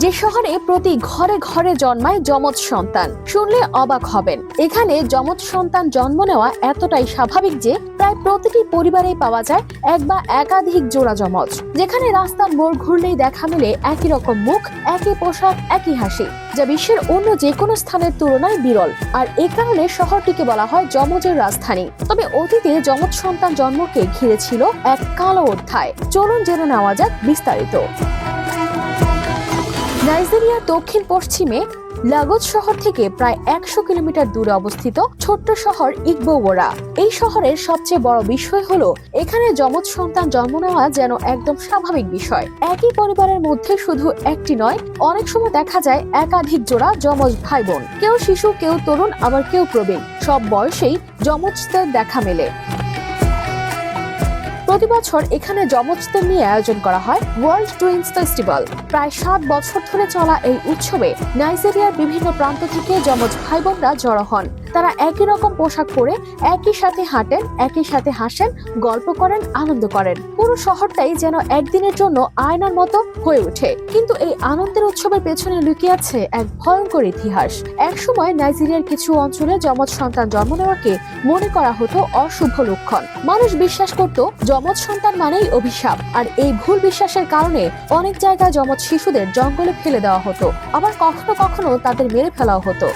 যে শহরে প্রতি ঘরে ঘরে জন্মায় যমজ সন্তান, শুনলে অবাক হবেন। এখানে যমজ সন্তান জন্ম নেওয়া এতটাই স্বাভাবিক যে প্রায় প্রতিটি পরিবারেই পাওয়া যায় এক বা একাধিক জোড়া যমজ। যেখানে রাস্তার মোড় ঘুরলেই দেখা মেলে একই রকম মুখ, একই পোশাক, একই হাসি, যা বিশ্বের অন্য যে কোনো স্থানের তুলনায় বিরল। আর এ কারণে শহরটিকে বলা হয় যমজের রাজধানী। তবে অতীতে যমজ সন্তান জন্মকে ঘিরে ছিল এক কালো অধ্যায়। চলুন জেনে নেওয়া যাক বিস্তারিত। নাইজেরিয়ার দক্ষিণ পশ্চিমে লাগোস শহর থেকে প্রায় 100 কিলোমিটার দূরে অবস্থিত ছোট্ট শহর ইগবোওরা। এই শহরের সবচেয়ে বড় বিষয় হলো এখানে যমজ সন্তান জন্ম নেওয়া যেন একদম স্বাভাবিক বিষয়। একই পরিবারের মধ্যে শুধু একটি নয়, অনেক সময় দেখা যায় একাধিক জোড়া যমজ ভাই বোন। কেউ শিশু, কেউ তরুণ, আবার কেউ প্রবীণ। সব বয়সেই যমজদের দেখা মেলে। প্রতি বছর এখানে যমজদের নিয়ে আয়োজন করা হয় ওয়ার্ল্ড টুইন্স ফেস্টিভ্যাল। প্রায় 7 বছর ধরে চলা এই উৎসবে নাইজেরিয়ার বিভিন্ন প্রান্ত থেকে যমজ ভাই বোনরা জড়ো হন। তারা একই রকম পোশাক পরে একই সাথে হাঁটেন, একই সাথে হাসেন, গল্প করেন, আনন্দ করেন। পুরো শহরটাই যেন একদিনের জন্য আয়নার মতো হয়ে ওঠে। কিন্তু এই আনন্দের উৎসবের পেছনে লুকিয়ে আছে এক ভয়ঙ্কর ইতিহাস। একসময় নাইজেরিয়ার কিছু অঞ্চলে যমজ সন্তান জন্ম নেওয়াকে মনে করা হতো অশুভ লক্ষণ। মানুষ বিশ্বাস করত যমজ সন্তান মানেই অভিশাপ। আর এই ভুল বিশ্বাসের কারণে অনেক জায়গায় যমজ শিশুদের জঙ্গলে ফেলে দেওয়া হতো, আবার কখনো কখনো তাদের মেরে ফেলাও হতো।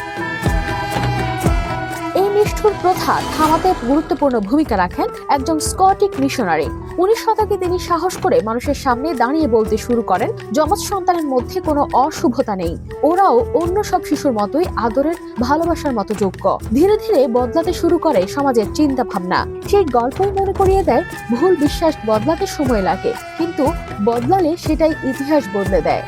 নিষ্ঠুর প্রথা থামাতে গুরুত্বপূর্ণ ভূমিকা রাখেন একজন স্কটিশ মিশনারি। 19 শতকে তিনি সাহস করে মানুষের সামনে দাঁড়িয়ে বলতে শুরু করেন, যমজ সন্তানের মধ্যে কোনো অশুভতা নেই, ওরাও অন্য সব শিশুর মতোই আদরের, ভালোবাসার মতো যোগ্য। ধীরে ধীরে বদলাতে শুরু করে সমাজের চিন্তা ভাবনা। সেই গল্পই মনে করিয়ে দেয় ভুল বিশ্বাস বদলাতে সময় লাগে, কিন্তু বদলালে সেটাই ইতিহাস বদলে দেয়।